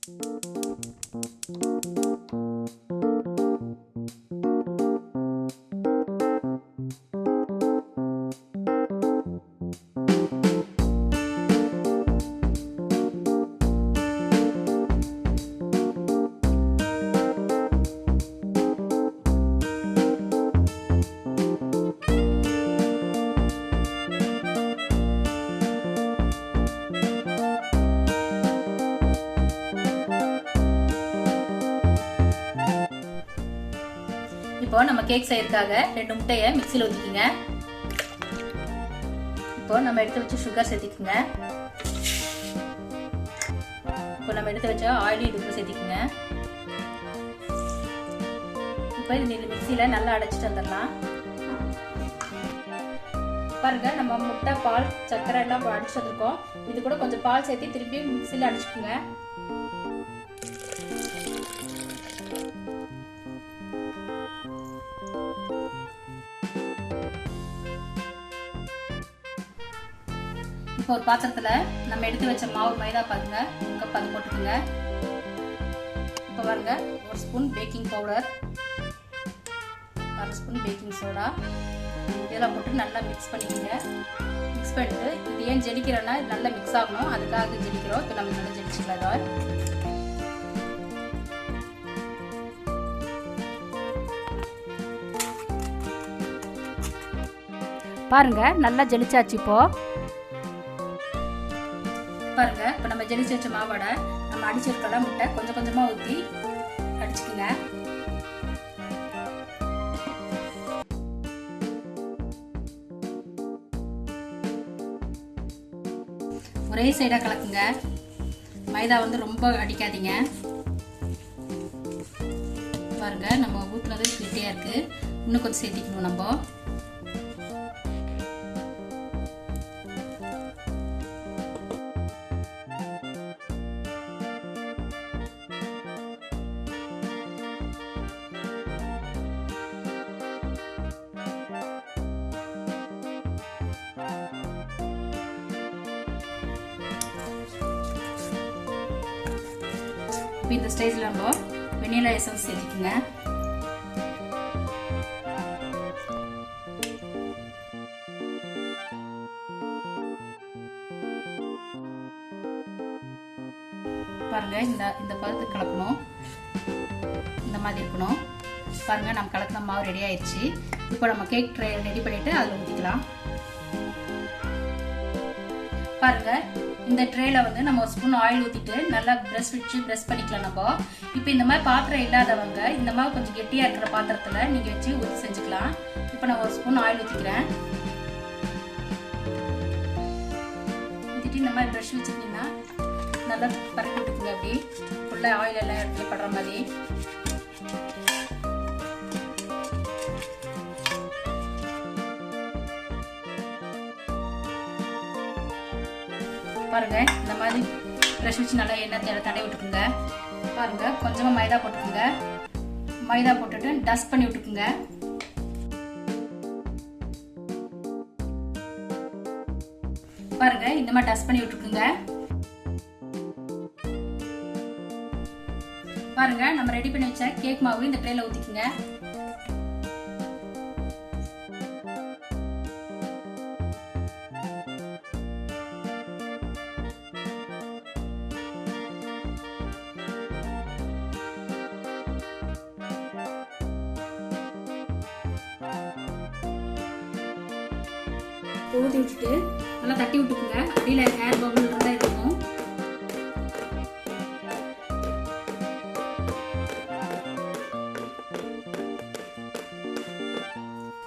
இப்போ நம்ம கேக் செய்யறதுக்காக 2 முட்டையை மிக்ஸியில் ஊற்றிக்கிங்க. இப்போ நம்ம எடுத்து வச்சு சுகர் சேர்த்திக்குங்க. இப்போ நம்ம எடுத்து வச்ச ஆயிலும் இதுக்குள்ள சேர்த்திக்குங்க. இப்போ இது மிக்ஸியில் நல்லா அடைச்சிட்டு வந்துடலாம். பாருங்க, நம்ம முட்டை, பால், சர்க்கரை எல்லாம் அடிச்சு வந்திருக்கோம். இது கூட கொஞ்சம் பால் சேர்த்து திருப்பி மிக்ஸியில் அடிச்சுக்குங்க. இப்போ ஒரு பாத்திரத்துல நம்ம எடுத்து வச்ச மாவு மைதா பாருங்க, 1 கப் அது போட்டுக்கோங்க. இப்போ பாருங்க, 1 spoon baking powder, 1/2 spoon baking soda இதெல்லாம் போட்டு நல்லா மிக்ஸ் பண்ணிக்கோங்க. மிக்ஸ் பண்ணிட்டு இது ஏன் ஜெலிக்கிறோன்னா நல்லா மிக்ஸ் ஆகணும், அதுக்காக ஜெலிக்கிறோம். இப்போ நம்ம நல்லா ஜெலிச்சுக்கலாம். பாருங்க, நல்லா ஜெலிச்சாச்சு. இப்போ பாருங்க, இப்போ நம்ம ஜெலிச்சு வச்ச மாவோட நம்ம அடிச்சிருக்கலாம் முட்டை கொஞ்சம் கொஞ்சமாக ஊற்றி அடிச்சுக்குங்க. ஒரே சைடாக கலக்குங்க. மைதா வந்து ரொம்ப அடிக்காதீங்க. பாருங்க, நம்ம ஊற்றுனது கெட்டியாக இருக்குது. இன்னும் கொஞ்சம் சேர்த்திக்கணும் நம்ம. இந்த ஸ்டேஜில் நம்ம வெனிலா எசன்ஸ் சேர்த்துக்குங்க. பாருங்க, இந்த பதத்துக்கு கலக்கணும். இந்த மாதிரி இருக்கணும். பாருங்க, நம்ம கலக்கின மாவு ரெடி ஆயிடுச்சு. இப்போ நம்ம கேக் ட்ரே ரெடி பண்ணிட்டு அதில் ஊற்றிக்கலாம். பாருங்க, இந்த ட்ரேல வந்து நம்ம 1 ஸ்பூன் ஆயில் ஊற்றிட்டு நல்லா ப்ரெஷ் வச்சு ப்ரெஷ் பண்ணிக்கலாம் நம்ம. இப்போ இந்த மாதிரி பாத்திரம் இல்லாதவங்க இந்த மாதிரி கொஞ்சம் கெட்டியாக இருக்கிற பாத்திரத்தில் நீங்கள் வச்சு ஊற்றி செஞ்சுக்கலாம். இப்போ நான் 1 ஸ்பூன் ஆயில் ஊற்றிக்கிறேன். ஊற்றிட்டு இந்த மாதிரி ப்ரெஷ் வச்சுக்கிட்டிங்கன்னா நல்லா பரப்பி விட்டுக்குங்க. அப்படி ஃபுல்லாக ஆயில் எல்லாம் இடத்துல படுற மாதிரி. பாருங்க, இந்த மாதிரி ப்ரெஷ் வச்சு நல்லா எண்ணெய் தடவி விட்டுக்குங்க. பாருங்க, கொஞ்சமா மைதா போட்டுக்குங்க. மைதா போட்டுட்டு டஸ்ட் பண்ணி விட்டுக்குங்க. பாருங்க, இந்த மாதிரி டஸ்ட் பண்ணி விட்டுக்குங்க. பாருங்க, நம்ம ரெடி பண்ணி வச்ச கேக் மாவு இந்த ட்ரேல ஊத்திக்குங்க. ஊற்றி விட்டுட்டு நல்லா தட்டி விட்டுக்குங்க. அடியில் ஏர் பபுள் இருந்தால் இருக்கும்.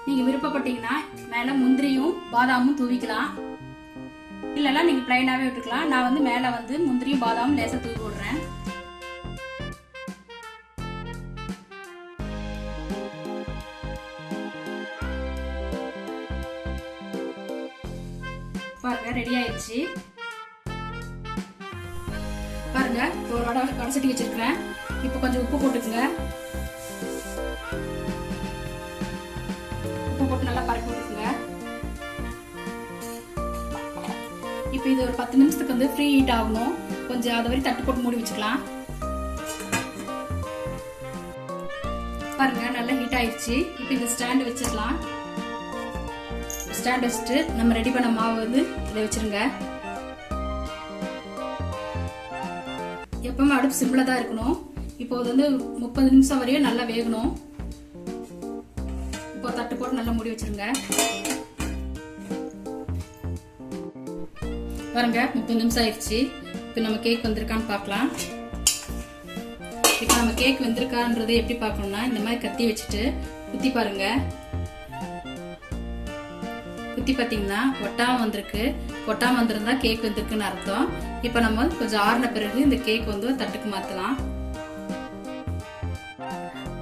நீங்கள் விருப்பப்பட்டீங்கன்னா மேலே முந்திரியும் பாதாமும் தூவிக்கலாம். இல்லைன்னா நீங்கள் பிளைனாகவே விட்டுக்கலாம். நான் வந்து மேலே வந்து முந்திரியும் பாதாமும் லேசாக தூவி விடுறேன். பாருங்க, ரெடி ஆயிடுச்சு. பாருங்க, ஒரு வடை சட்டி வச்சிருக்கிறேன். இப்போ கொஞ்சம் உப்பு போட்டுக்குங்க. உப்பு போட்டு நல்லா பரப்பி விட்டுக்குங்க. இப்போ இது ஒரு 10 நிமிஷத்துக்கு வந்து ஃப்ரீ ஹீட் ஆகணும். கொஞ்சம் அதை வரை தட்டு போட்டு மூடி வச்சுக்கலாம். பாருங்க நல்லா ஹீட் ஆயிடுச்சு. இப்போ இந்த ஸ்டாண்ட் வச்சிடலாம். ஸ்டாண்ட் வச்சுட்டு நம்ம ரெடி பண்ண மாவு வந்து இதை வச்சிருங்க. எப்பவுமே அடுப்பு சிம்பிளா தான் இருக்கணும். இப்போ அது வந்து 30 நிமிஷம் வரையும் நல்லா வேகணும். இப்போ தட்டு போட்டு நல்லா மூடி வச்சிருங்க. பாருங்க 30 நிமிஷம் ஆயிடுச்சு. இப்போ நம்ம கேக் வந்திருக்கான்னு பார்க்கலாம். இப்போ நம்ம கேக் வந்திருக்கான்றதை எப்படி பார்க்கணும்னா இந்த மாதிரி கத்தி வச்சுட்டு குத்தி பாருங்க. குத்தி பார்த்தீங்கன்னா ஒட்டாம வந்திருக்கு. ஒட்டாம வந்திருந்தா கேக் வந்திருக்குன்னு அர்த்தம். இப்போ நம்ம கொஞ்சம் ஆறின பிறகு இந்த கேக் வந்து தட்டுக்கு மாற்றலாம்.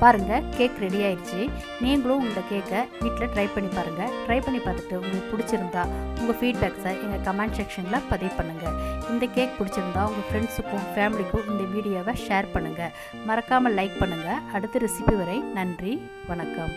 பாருங்கள் கேக் ரெடி ஆயிடுச்சு. நீங்களும் இந்த கேக்கை வீட்டில் ட்ரை பண்ணி பாருங்கள். ட்ரை பண்ணி பார்த்துட்டு உங்களுக்கு பிடிச்சிருந்தா உங்கள் ஃபீட்பேக்ஸை எங்கள் கமெண்ட் செக்ஷனில் பதிவு பண்ணுங்கள். இந்த கேக் பிடிச்சிருந்தா உங்கள் ஃப்ரெண்ட்ஸுக்கும் ஃபேமிலிக்கும் இந்த வீடியோவை ஷேர் பண்ணுங்கள். மறக்காமல் லைக் பண்ணுங்கள். அடுத்த ரெசிபி வரை நன்றி, வணக்கம்.